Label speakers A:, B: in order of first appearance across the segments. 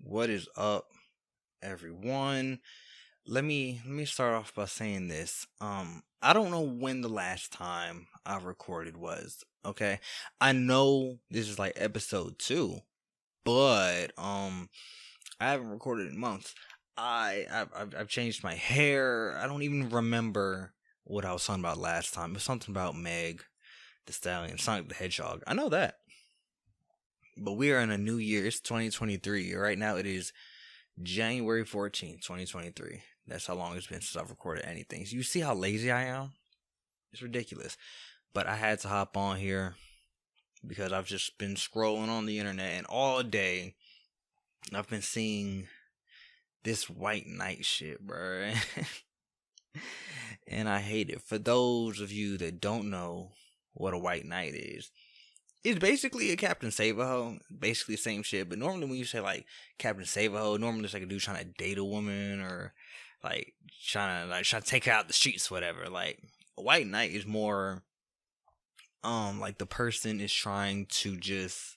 A: What is up, everyone? Let me start off by saying this. I don't know when the last time I recorded was. Okay, I know this is like episode 2, but I haven't recorded in months. I've changed my hair. I don't even remember what I was talking about last time. It was something about Meg the Stallion, Sonic the Hedgehog. I know that. But we are in a new year. It's 2023. Right now it is January 14th, 2023. That's how long it's been since I've recorded anything. So you see how lazy I am? It's ridiculous. But I had to hop on here because I've just been scrolling on the internet, and all day I've been seeing this white knight shit, bro. And I hate it. For those of you that don't know what a white knight is, it's basically a Captain Save-A-Hoe. Basically the same shit. But normally when you say like Captain Save-A-Hoe, normally it's like a dude trying to date a woman or like trying to take her out the streets, whatever. Like a white knight is more like the person is trying to just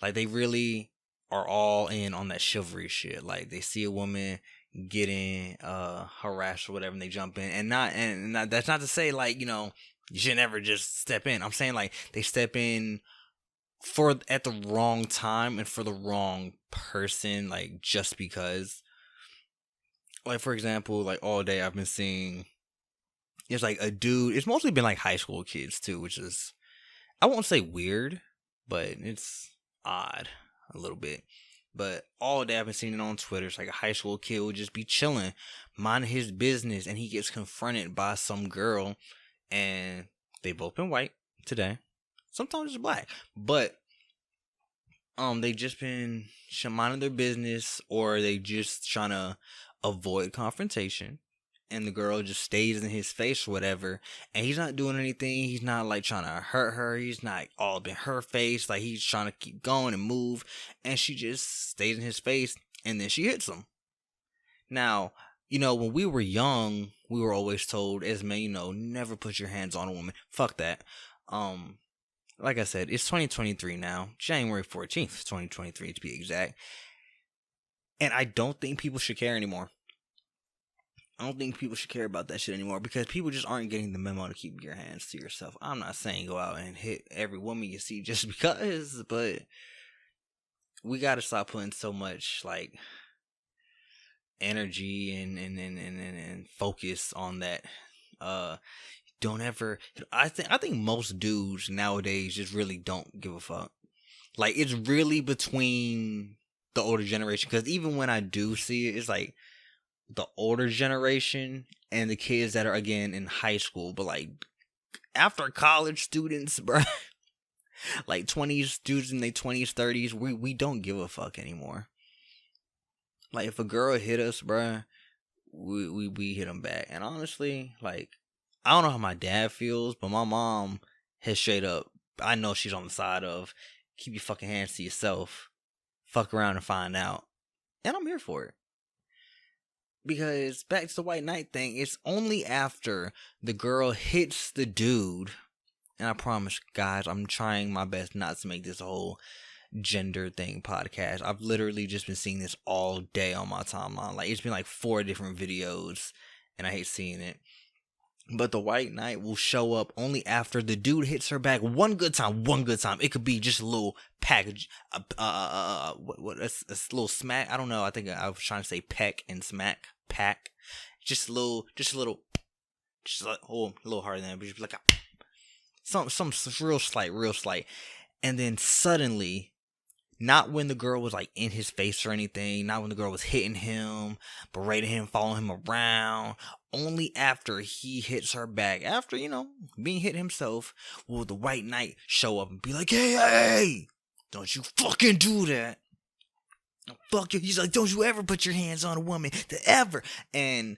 A: like they really are all in on that chivalry shit. Like they see a woman getting harassed or whatever and they jump in, and that's not to say like, you should never just step in. I'm saying like they step in for at the wrong time and for the wrong person, like just because. Like for example, like all day I've been seeing it's like a dude. It's mostly been like high school kids too, which is, I won't say weird, but it's odd a little bit. But all day I've been seeing it on Twitter. It's like a high school kid would just be chilling, minding his business, and he gets confronted by some girl, and they both been white today. Sometimes it's black, but they just been minding their business, or they just trying to avoid confrontation, and the girl just stays in his face or whatever, and he's not doing anything. He's not like trying to hurt her. He's not all up in her face. Like he's trying to keep going and move, and she just stays in his face, and then she hits him. Now, when we were young, we were always told as men, never put your hands on a woman. Fuck that. Like I said, it's 2023 now, January 14th, 2023 to be exact. And I don't think people should care anymore. I don't think people should care about that shit anymore because people just aren't getting the memo to keep your hands to yourself. I'm not saying go out and hit every woman you see just because, but we gotta stop putting so much like energy and focus on that. Don't ever. I think most dudes nowadays just really don't give a fuck. Like it's really between the older generation, because even when I do see it, it's like the older generation and the kids that are again in high school, but like after college students, bro, like 20s dudes in their 20s, 30s, we don't give a fuck anymore. Like if a girl hit us, bro, we hit them back. And honestly, like I don't know how my dad feels, but my mom has straight up, I know she's on the side of keep your fucking hands to yourself, fuck around and find out. And I'm here for it. Because back to the white knight thing, it's only after the girl hits the dude, and I promise, guys, I'm trying my best not to make this a whole gender thing podcast. I've literally just been seeing this all day on my timeline. Like, it's been like 4 different videos, and I hate seeing it. But the white knight will show up only after the dude hits her back one good time. It could be just a little package, a little smack. I don't know. I think I was trying to say peck and smack, pack. Just a little, a little harder than that, but just like some real slight. And then suddenly, not when the girl was like in his face or anything, not when the girl was hitting him, berating him, following him around. Only after he hits her back, after, being hit himself, will the white knight show up and be like, hey, don't you fucking do that. Fuck you. He's like, don't you ever put your hands on a woman, ever. And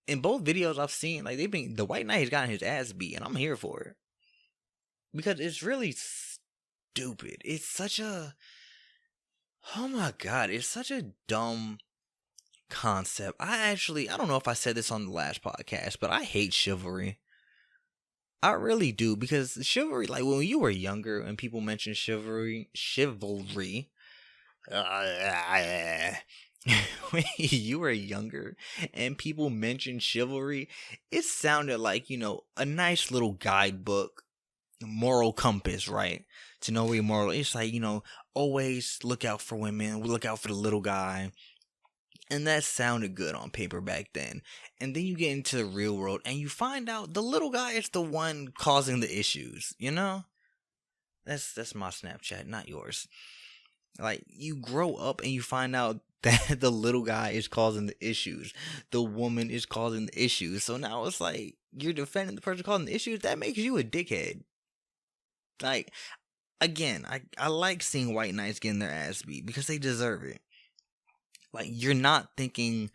A: in both videos I've seen, like the white knight has gotten his ass beat, and I'm here for it. Because it's really stupid. It's such a, oh my God, it's such a dumb concept. I don't know if I said this on the last podcast, but I hate chivalry. I really do, because chivalry, like when you were younger and people mention chivalry, When you were younger and people mentioned chivalry, it sounded like, a nice little guidebook, moral compass, right? To know where your moral. It's like, always look out for women, look out for the little guy. And that sounded good on paper back then. And then you get into the real world and you find out the little guy is the one causing the issues, you know? That's my Snapchat, not yours. Like, you grow up and you find out that the little guy is causing the issues. The woman is causing the issues. So now it's like you're defending the person causing the issues. That makes you a dickhead. Like, again, I like seeing white knights getting their ass beat because they deserve it. Like, you're not thinking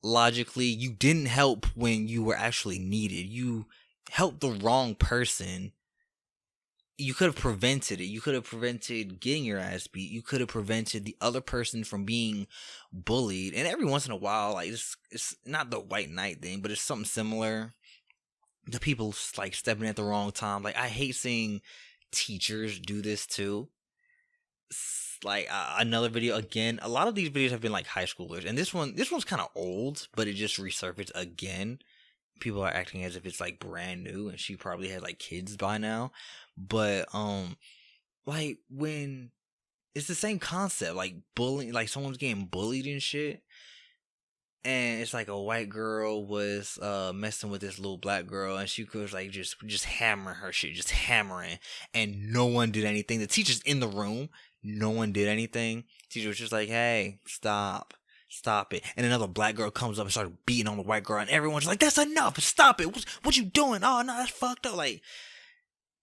A: logically. You didn't help when you were actually needed. You helped the wrong person. You could have prevented it. You could have prevented getting your ass beat. You could have prevented the other person from being bullied. And every once in a while, like, it's not the white knight thing, but it's something similar. The people like stepping at the wrong time. Like, I hate seeing teachers do this too. Like, another video again. A lot of these videos have been like high schoolers, and this one's kind of old, but it just resurfaced again. People are acting as if it's like brand new, and she probably had like kids by now. But like, when it's the same concept, like bullying, like someone's getting bullied and shit, and it's like a white girl was messing with this little black girl, and she was like just hammering her shit, just hammering, and no one did anything. The teacher's in the room, no one did anything. Teacher was just like, hey, stop it. And another black girl comes up and started beating on the white girl, and everyone's like, that's enough, stop it, what you doing? Oh no, that's fucked up. Like,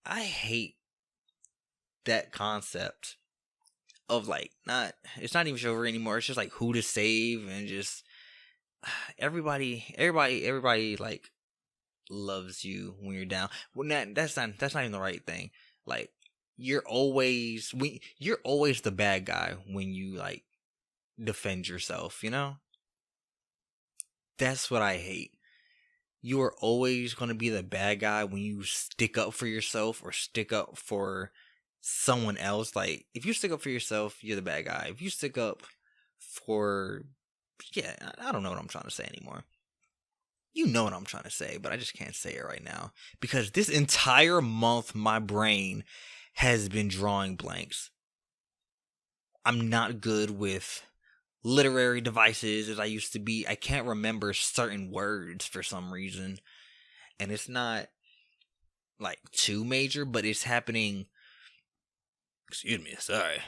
A: I hate that concept of like, it's not even chivalry anymore. It's just like who to save, and just everybody like loves you when you're down. Well, that's not even the right thing. Like, you're always the bad guy when you like defend yourself. That's what I hate. You are always going to be the bad guy when you stick up for yourself or stick up for someone else. Like, if you stick up for yourself, you're the bad guy. If you stick up for, yeah, I don't know what I'm trying to say anymore. You know what I'm trying to say, but I just can't say it right now because this entire month my brain has been drawing blanks. I'm not good with literary devices as I used to be. I can't remember certain words for some reason. And it's not like too major, but it's happening. Excuse me, sorry.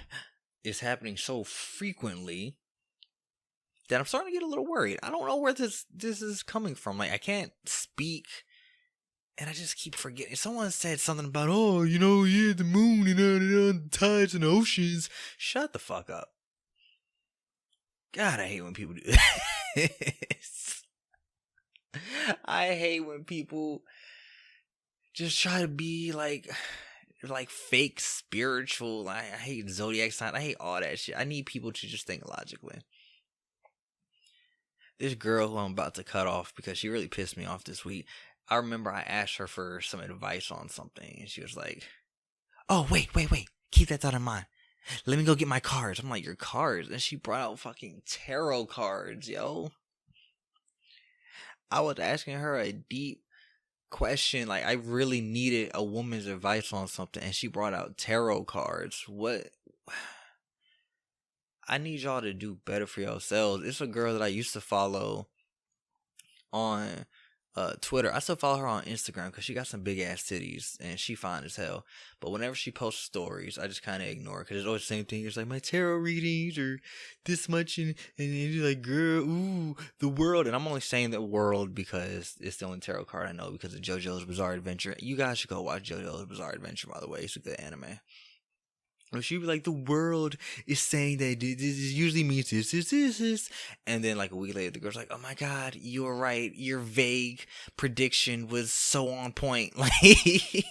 A: It's happening so frequently that I'm starting to get a little worried. I don't know where this is coming from. Like, I can't speak, and I just keep forgetting. Someone said something about, the moon and the tides and oceans. Shut the fuck up. God, I hate when people do this. I hate when people just try to be like fake spiritual. I hate zodiac sign. I hate all that shit. I need people to just think logically. This girl who I'm about to cut off because she really pissed me off this week. I remember I asked her for some advice on something, and she was like, "Oh, wait. Keep that thought in mind. Let me go get my cards." I'm like, "Your cards?" And she brought out fucking tarot cards, yo. I was asking her a deep question. Like, I really needed a woman's advice on something, and she brought out tarot cards. What? I need y'all to do better for yourselves. It's a girl that I used to follow on Twitter. I still follow her on Instagram because she got some big ass titties and she fine as hell. But whenever she posts stories, I just kind of ignore it because it's always the same thing. It's like, my tarot readings are this much, and you're like, girl, ooh, the world. And I'm only saying the world because it's the only tarot card I know because of JoJo's Bizarre Adventure. You guys should go watch JoJo's Bizarre Adventure, by the way. It's a good anime. She'd be like, the world is saying that this usually means this. And then like a week later, the girl's like, oh my God, you were right. Your vague prediction was so on point. Like,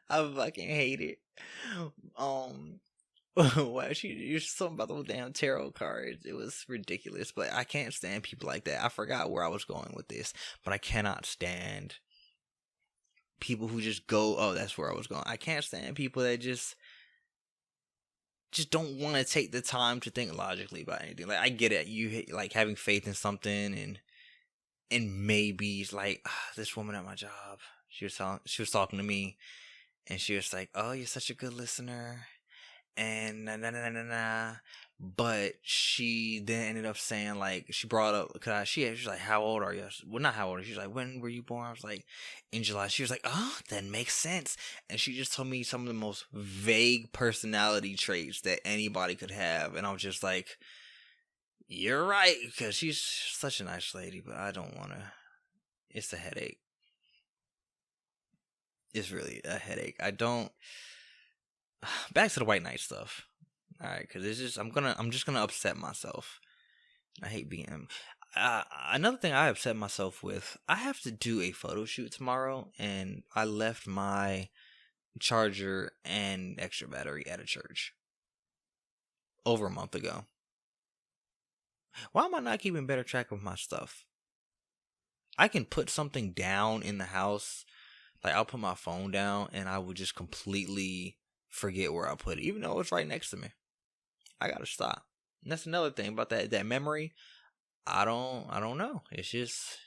A: I fucking hate it. Wow, you're something about those damn tarot cards. It was ridiculous, but I can't stand people like that. I forgot where I was going with this, but I cannot stand people who just go, oh, that's where I was going. I can't stand people that just just don't want to take the time to think logically about anything. Like I get it, like having faith in something, and maybe it's like this woman at my job. She was talking to me, and she was like, "Oh, you're such a good listener," and na na na na na. But she then ended up saying like she brought up because she was like, "How old are you?" Well, not how old. She was like, "When were you born?" I was like, "In July." She was like, "Oh, that makes sense." And she just told me some of the most vague personality traits that anybody could have, and I was just like, "You're right," because she's such a nice lady, but I don't want to. It's a headache. It's really a headache. I don't. Back to the white knight stuff. All right, because it's just I'm just gonna upset myself. I hate being. Another thing I upset myself with. I have to do a photo shoot tomorrow, and I left my charger and extra battery at a church over a month ago. Why am I not keeping better track of my stuff? I can put something down in the house, like I'll put my phone down, and I will just completely forget where I put it, even though it's right next to me. I gotta stop. And that's another thing about that memory. I don't know. It's just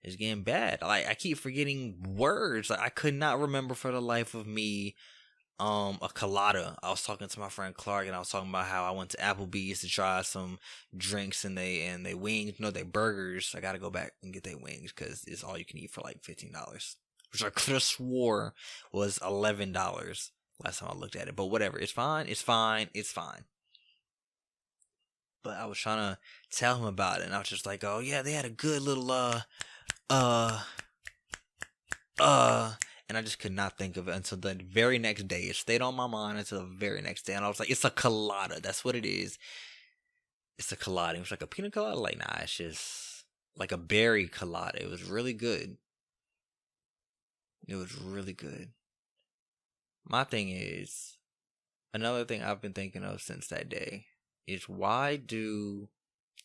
A: it's getting bad. Like I keep forgetting words. Like I could not remember for the life of me a colada. I was talking to my friend Clark, and I was talking about how I went to Applebee's to try some drinks, and they wings, they burgers. I gotta go back and get their wings because it's all you can eat for like $15, which I could have swore was $11 last time I looked at it. But whatever, it's fine. It's fine. It's fine. But I was trying to tell him about it, and I was just like, "Oh yeah, they had a good little uh, and I just could not think of it until the very next day. It stayed on my mind until the very next day, and I was like, "It's a colada. That's what it is. It's a colada." It was like a pina colada. Like, nah, it's just like a berry colada. It was really good. It was really good. My thing is another thing I've been thinking of since that day is why do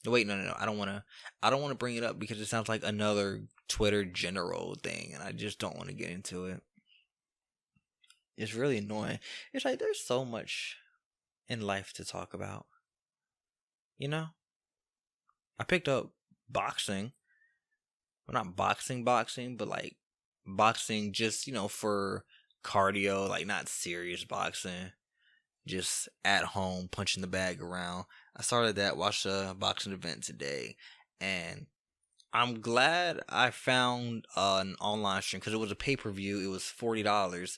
A: wait, no. I don't want to bring it up because it sounds like another Twitter general thing, and I just don't want to get into it. It's really annoying. It's like there's so much in life to talk about. You know? I picked up boxing. Well, not boxing, but like boxing just, for cardio, like not serious boxing. Just at home, punching the bag around. I started that, watched a boxing event today, and I'm glad I found an online stream because it was a pay per view. It was $40,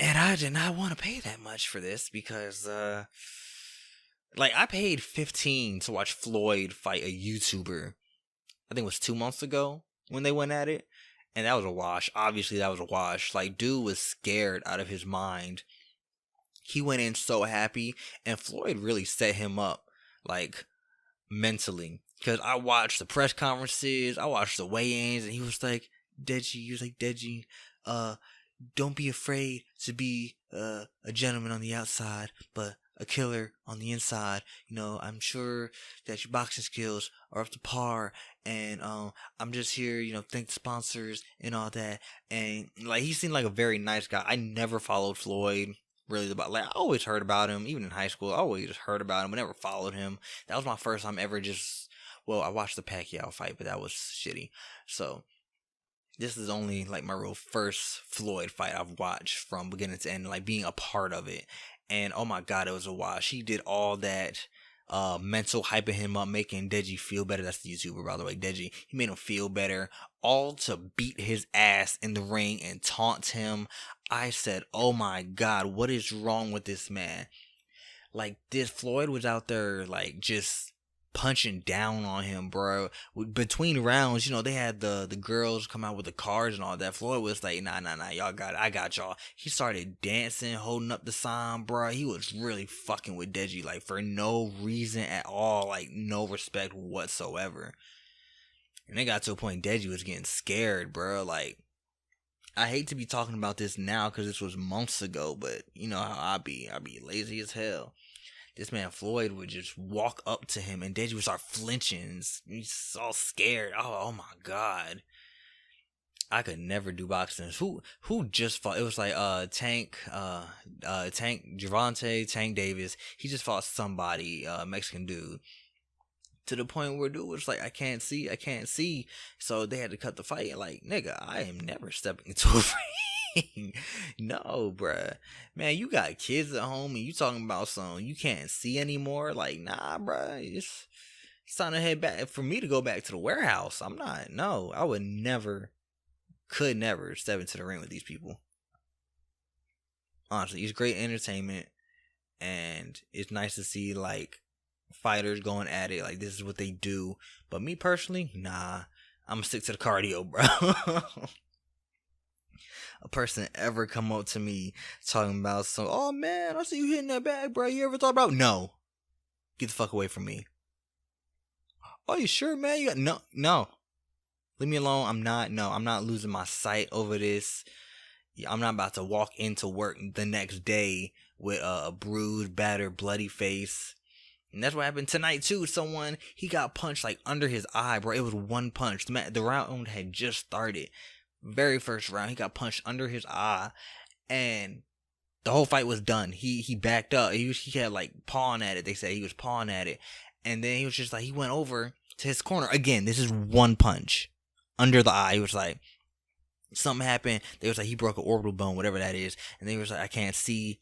A: and I did not want to pay that much for this because, like, I paid 15 to watch Floyd fight a YouTuber. I think it was 2 months ago when they went at it, and that was a wash. Obviously, that was a wash. Like, dude was scared out of his mind. He went in so happy, and Floyd really set him up, like, mentally. Because I watched the press conferences, I watched the weigh-ins, and he was like, Deji, uh, don't be afraid to be a gentleman on the outside, but a killer on the inside. I'm sure that your boxing skills are up to par, and I'm just here, thank the sponsors and all that. And like he seemed like a very nice guy. I never followed Floyd. Really, about like I always heard about him, even in high school. I always just heard about him, but never followed him. That was my first time ever just. Well, I watched the Pacquiao fight, but that was shitty. So this is only like my real first Floyd fight I've watched from beginning to end, like being a part of it. And oh my god, it was a wash. He did all that mental hyping him up, making Deji feel better. That's the YouTuber, by the way, Deji. He made him feel better, all to beat his ass in the ring and taunt him. I said, oh my god, what is wrong with this man? Like, this Floyd was out there, like, just punching down on him, bro. Between rounds, they had the girls come out with the cards and all that. Floyd was like, nah, y'all got it. I got y'all. He started dancing, holding up the sign, bro. He was really fucking with Deji, like, for no reason at all. Like, no respect whatsoever. And it got to a point Deji was getting scared, bro. Like, I hate to be talking about this now because this was months ago, but you know how I be. I be lazy as hell. This man Floyd would just walk up to him and Deji would start flinching. He's all scared. Oh my god. I could never do boxing. Who just fought? It was like Tank Javante Tank Davis. He just fought somebody, Mexican dude. To the point where dude was like, I can't see, I can't see. So they had to cut the fight. Like, nigga, I am never stepping into a ring. No, bruh. Man, you got kids at home and you talking about something you can't see anymore. Like, nah, bruh. It's time to head back. For me to go back to the warehouse, I'm not. No, I would never, could never step into the ring with these people. Honestly, it's great entertainment. And it's nice to see, like, fighters going at it, like this is what they do. But me personally, nah, I'm gonna stick to the cardio, bro. A person ever come up to me talking about some, oh man, I see you hitting that bag, bro, you ever thought about, no, get the fuck away from me. Oh, you sure, man? You got no, leave me alone. I'm not losing my sight over this. I'm not about to walk into work the next day with a bruised, battered, bloody face. And that's what happened tonight too. Someone, he got punched like under his eye, bro. It was one punch. The round had just started. Very first round, he got punched under his eye, and the whole fight was done. He backed up. He had like pawing at it. They said he was pawing at it, and then he was just like, he went over to his corner again. This is one punch under the eye. He was like, something happened. They was like, he broke an orbital bone, whatever that is. And they was like, I can't see.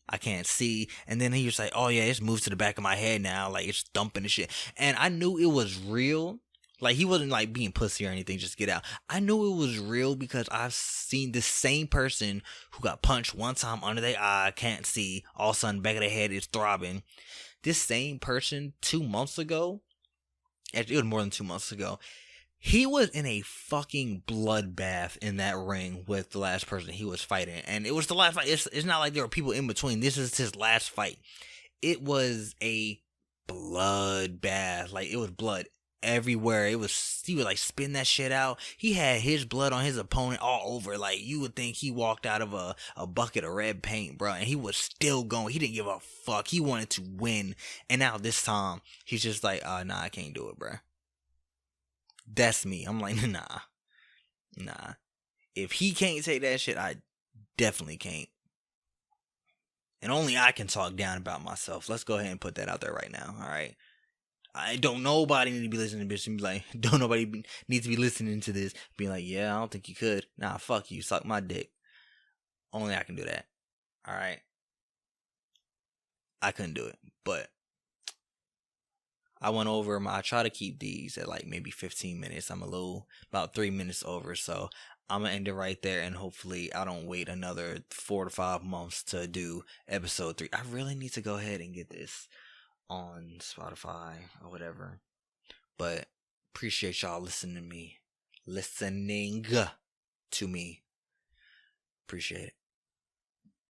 A: And then he was like, oh yeah, it's moved to the back of my head now. Like, it's thumping and shit. And I knew it was real. Like, he wasn't like being pussy or anything, just get out. I knew it was real because I've seen the same person who got punched one time under their eye, can't see. All of a sudden, back of their head is throbbing. This same person 2 months ago, actually, it was more than 2 months ago, he was in a fucking bloodbath in that ring with the last person he was fighting. And it was the last fight. It's not like there were people in between. This is his last fight. It was a bloodbath. Like, it was blood everywhere. He would like spin that shit out. He had his blood on his opponent all over. Like, you would think he walked out of a bucket of red paint, bro. And he was still going. He didn't give a fuck. He wanted to win. And now this time, he's just like, nah, I can't do it, bro. That's me. I'm like, nah. If he can't take that shit, I definitely can't. And only I can talk down about myself. Let's go ahead and put that out there right now. All right. I don't nobody need to be listening to this and be like, don't nobody need to be listening to this, being like, yeah, I don't think you could. Nah, fuck you. Suck my dick. Only I can do that. All right. I couldn't do it, but I went over I try to keep these at like maybe 15 minutes. I'm about 3 minutes over. So I'm going to end it right there. And hopefully I don't wait another 4 to 5 months to do episode 3. I really need to go ahead and get this on Spotify or whatever. But appreciate y'all listening to me. Appreciate it.